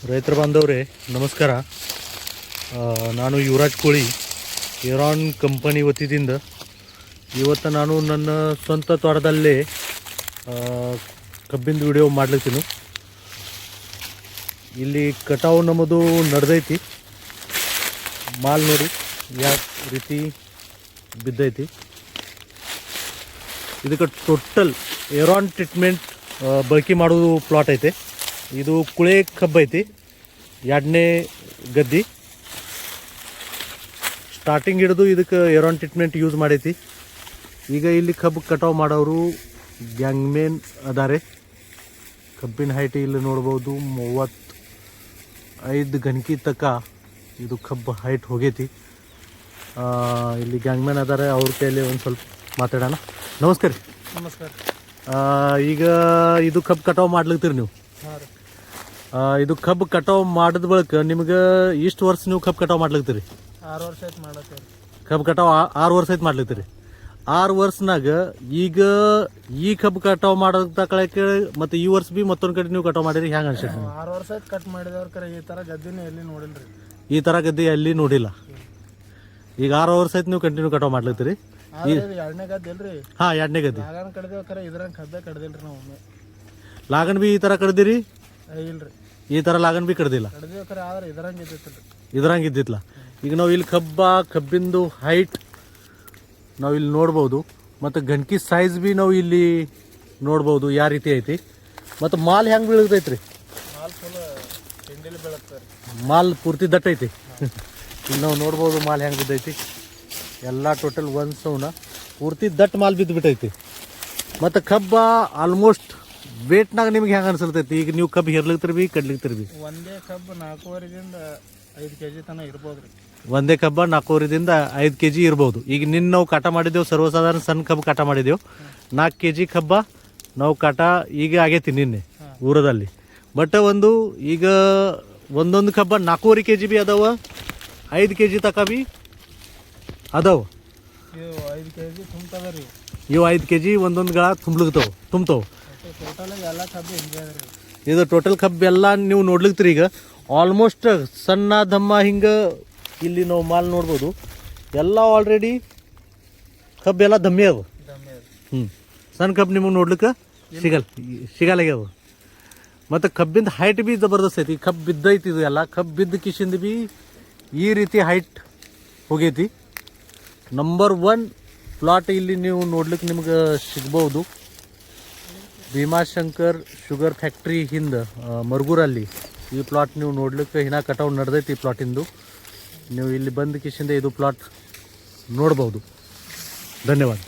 ರೈತರ ಬಾಂಧವರೇ ನಮಸ್ಕಾರ. ನಾನು ಯುವರಾಜ್ ಕೋಳಿ ಏರಾನ್ ಕಂಪನಿ ವತಿಯಿಂದ ಇವತ್ತು ನಾನು ನನ್ನ ಸ್ವಂತ ತೋಟದಲ್ಲೇ ಕಬ್ಬಿನ ವಿಡಿಯೋ ಮಾಡ್ಲಿತ್ತೀನಿ. ಇಲ್ಲಿ ಕಟಾವು ನಮ್ಮದು ನಡೆದೈತಿ. ಮಾಲ್ ನೋಡಿ ಯಾವ ರೀತಿ ಬಿದ್ದೈತಿ. ಇದಕ್ಕೆ ಟೋಟಲ್ ಏರಾನ್ ಟ್ರೀಟ್ಮೆಂಟ್ ಬಳಕೆ ಮಾಡೋದು ಪ್ಲಾಟ್ ಐತೆ. ಇದು ಕುಳೆ ಕಬ್ಬು ಐತಿ, 2ನೇ ಗದ್ದಿ. ಸ್ಟಾರ್ಟಿಂಗ್ ಹಿಡಿದು ಇದಕ್ಕೆ ಏರಾನ್ ಟ್ರೀಟ್ಮೆಂಟ್ ಯೂಸ್ ಮಾಡೈತಿ. ಈಗ ಇಲ್ಲಿ ಕಬ್ಬು ಕಟಾವು ಮಾಡೋರು ಗ್ಯಾಂಗ್ಮೇನ್ ಅದಾರೆ. ಕಬ್ಬಿನ ಹೈಟ್ ಇಲ್ಲಿ ನೋಡ್ಬೋದು 35 ಗಣಕಿ ತನಕ ಇದು ಕಬ್ಬು ಹೈಟ್ ಹೋಗೈತಿ. ಇಲ್ಲಿ ಗ್ಯಾಂಗ್ಮೇನ್ ಅದಾರೆ, ಅವ್ರ ಕೈಯಲ್ಲಿ ಒಂದು ಸ್ವಲ್ಪ ಮಾತಾಡೋಣ. ನಮಸ್ಕಾರ. ನಮಸ್ಕಾರ. ಈಗ ಇದು ಕಬ್ಬು ಕಟಾವು ಮಾಡ್ಲಿಕ್ತೀರಿ ನೀವು? ಹಾಂ ರೀ. ಇದು ಕಬ್ಬು ಕಟಾವು ಮಾಡಿದ ಬಳಿಕ ನಿಮ್ಗೆ ಇಷ್ಟು ವರ್ಷ ನೀವು ಕಬ್ಬು ಕಟಾವು ಮಾಡ್ಲಿಕ್ತೀರಿ? 6 ವರ್ಷ ಆಯ್ತು ಮಾಡತ್ತೀವಿ. ಕಬ್ಬು ಕಟಾವು 6 ವರ್ಷ ಆಯ್ತು ಮಾಡ್ಲಿಕ್ತೀರಿ. 6 ವರ್ಷನಾಗ ಈಗ ಈ ಕಬ್ಬು ಕಟಾವು ಮಾಡೋದು ತಗೊಳಕ್ಕೆ ಮತ್ತು ಈ ವರ್ಷ ಬಿ ಮತ್ತೊಂದು ಕಡೆ ನೀವು ಕಟಾವು ಮಾಡಿರಿ, ಹೆಂಗೆ ಅನ್ಸೈತಿ? 6 ವರ್ಷ ಆಯ್ತು ಕಟ್ ಮಾಡಿದವ್ರ ಕರೆ ಈ ಥರ ಗದ್ದಿನೇ ಎಲ್ಲಿ ನೋಡಿಲ್ರಿ. ಈ ಥರ ಗದ್ದೆ ಎಲ್ಲಿ ನೋಡಿಲ್ಲ. ಈಗ 6 ವರ್ಷ ಆಯ್ತು ನೀವು ಕಂಟಿನ್ಯೂ ಕಟಾವು ಮಾಡ್ಲಿಕ್ತೀರಿ. 2ನೇ ಗದ್ದೆ ಇಲ್ರಿ. ಹಾಂ, 2ನೇ ಗದ್ದೆ. ಲಾಗನ್ ಕಡ್ದೇವ್ ಕರೆ ಇದ್ರಂಗೆ ಕಬ್ಬೆ ಕಡ್ದಿಲ್ರಿ ನಾವು. ಒಮ್ಮೆ ಲಾಗನ್ ಬಿ ಈ ಥರ ಕಡ್ದಿರಿ? ಇಲ್ರಿ, ಈ ಥರ ಲಾಗನ್ ಬಿ ಕಡ್ದಿಲ್ಲ. ಕಡ್ದೇವ್ ಕರೆ ಆದ್ರೆ ಇದ್ರಂಗೆ ಇದ್ದಿತ್ತಲ್ರಿ. ಇದ್ರಂಗೆ ಇದ್ದಿತ್ತಲ್ಲ. ಈಗ ನಾವು ಇಲ್ಲಿ ಕಬ್ಬಿಂದು ಹೈಟ್ ನಾವು ಇಲ್ಲಿ ನೋಡ್ಬೋದು, ಮತ್ತು ಗಣಕಿ ಸೈಜ್ ಬಿ ನಾವು ಇಲ್ಲಿ ನೋಡ್ಬೋದು ಯಾವ ರೀತಿ ಐತಿ. ಮತ್ತು ಮಾಲ್ ಹೆಂಗೆ ಬೀಳ್ತೈತ್ರಿ? ಮಾಲ್ ಫುಲ್ ತಿಂಡಿಲಿ ಬೀಳುತ್ತೆ. ಮಾಲ್ ಪೂರ್ತಿ ದಟ್ಟ ಐತಿ. ಇಲ್ಲಿ ನಾವು ನೋಡ್ಬೋದು ಮಾಲ್ ಹೆಂಗೆ ಬಿದ್ದೈತಿ. ಎಲ್ಲ ಟೋಟಲ್ ಒಂದು ಸೌನ ಪೂರ್ತಿ ದಟ್ಟ ಮಾಲ್ ಬಿದ್ದು ಬಿಟ್ಟೈತಿ. ಮತ್ತು ಕಬ್ಬ ಆಲ್ಮೋಸ್ಟ್ ವೇಟ್ನಾಗ ನಿಮ್ಗೆ ಹೆಂಗೆ ಅನ್ಸಲ್ತೈತಿ? ಈಗ ನೀವು ಕಬ್ಬು ಹೇರ್ಲಿಕ್ತಿರ್ ಬಿ ಕಡ್ಲಿಕ್ತಿರ್ ಬಿ ಒಂದೇ ಕಬ್ಬು 4.5ರಿಂದ 5 kg ತನಕ ಇರ್ಬೋದು ರೀ. ಒಂದೇ ಕಬ್ಬ 4.5ರಿಂದ 5 kg ಇರ್ಬೋದು. ಈಗ ನಿನ್ನ ನಾವು ಕಾಟ ಮಾಡಿದ್ದೆವು, ಸರ್ವಸಾಧಾರಣ ಸಣ್ಣ ಕಬ್ಬು ಕಾಟ ಮಾಡಿದೆವು. 4 kg ಕಬ್ಬ ನಾವು ಕಾಟ ಈಗ ಆಗೈತಿ ನಿನ್ನೆ ಊರದಲ್ಲಿ. ಬಟ್ ಈಗ ಒಂದೊಂದು ಕಬ್ಬ 4.5 kg ಬಿ ಅದಾವ, 5 kg ತನಕ ಬಿ ಅದಾವ. ಇವು 5 kg ತುಂಬ್ತದ ರೀ. ಇವು 5 kg ಒಂದೊಂದು ಗಳ ತುಂಬ್ತಾವೆ. ಟೋಟಲ್ ಎಲ್ಲ ಕಬ್ಬು ಹಿಂಗೆ ಅದ ರೀ. ಇದು ಟೋಟಲ್ ಕಬ್ಬು ಎಲ್ಲ ನೀವು ನೋಡ್ಲಿಕ್ತೀರಿ. ಈಗ ಆಲ್ಮೋಸ್ಟ್ ಸಣ್ಣ ದಮ್ಮ ಹಿಂಗೆ ಇಲ್ಲಿ ನಾವು ಮಾಲ್ ನೋಡ್ಬೋದು. ಎಲ್ಲ ಆಲ್ರೆಡಿ ಕಬ್ಬೆಲ್ಲ ದಮ್ಮಿ ಅವು. ಸಣ್ಣ ಕಬ್ಬು ನಿಮಗೆ ನೋಡ್ಲಿಕ್ಕೆ ಸಿಗಲ್ಲಾಗ್ಯವು. ಮತ್ತು ಕಬ್ಬಿಂದ ಹೈಟ್ ಬಿ ಜಬರ್ದಸ್ತ್ ಐತಿ. ಕಬ್ಬು ಬಿದ್ದೈತಿ. ಇದು ಎಲ್ಲ ಕಬ್ಬು ಬಿದ್ದ ಕಿಶಿಂದ ಬಿ ಈ ರೀತಿ ಹೈಟ್ ಹೋಗೈತಿ. ನಂಬರ್ 1 ಪ್ಲಾಟ್ ಇಲ್ಲಿ ನೀವು ನೋಡ್ಲಿಕ್ಕೆ ನಿಮ್ಗೆ ಸಿಗ್ಬೋದು. ಭೀಮಾಶಂಕರ್ ಶುಗರ್ ಫ್ಯಾಕ್ಟ್ರಿ ಹಿಂದೆ ಮರ್ಗೂರಲ್ಲಿ ಈ ಪ್ಲಾಟ್ ನೀವು ನೋಡ್ಲಿಕ್ಕೆ ಹಿನ ಕಟಾವು ನಡೆದೈತಿ. ಈ ಪ್ಲಾಟಿಂದು ನೀವು ಇಲ್ಲಿ ಬಂದ ಕಿಶಿಂದ ಇದು ಪ್ಲಾಟ್ ನೋಡ್ಬೋದು. ಧನ್ಯವಾದ.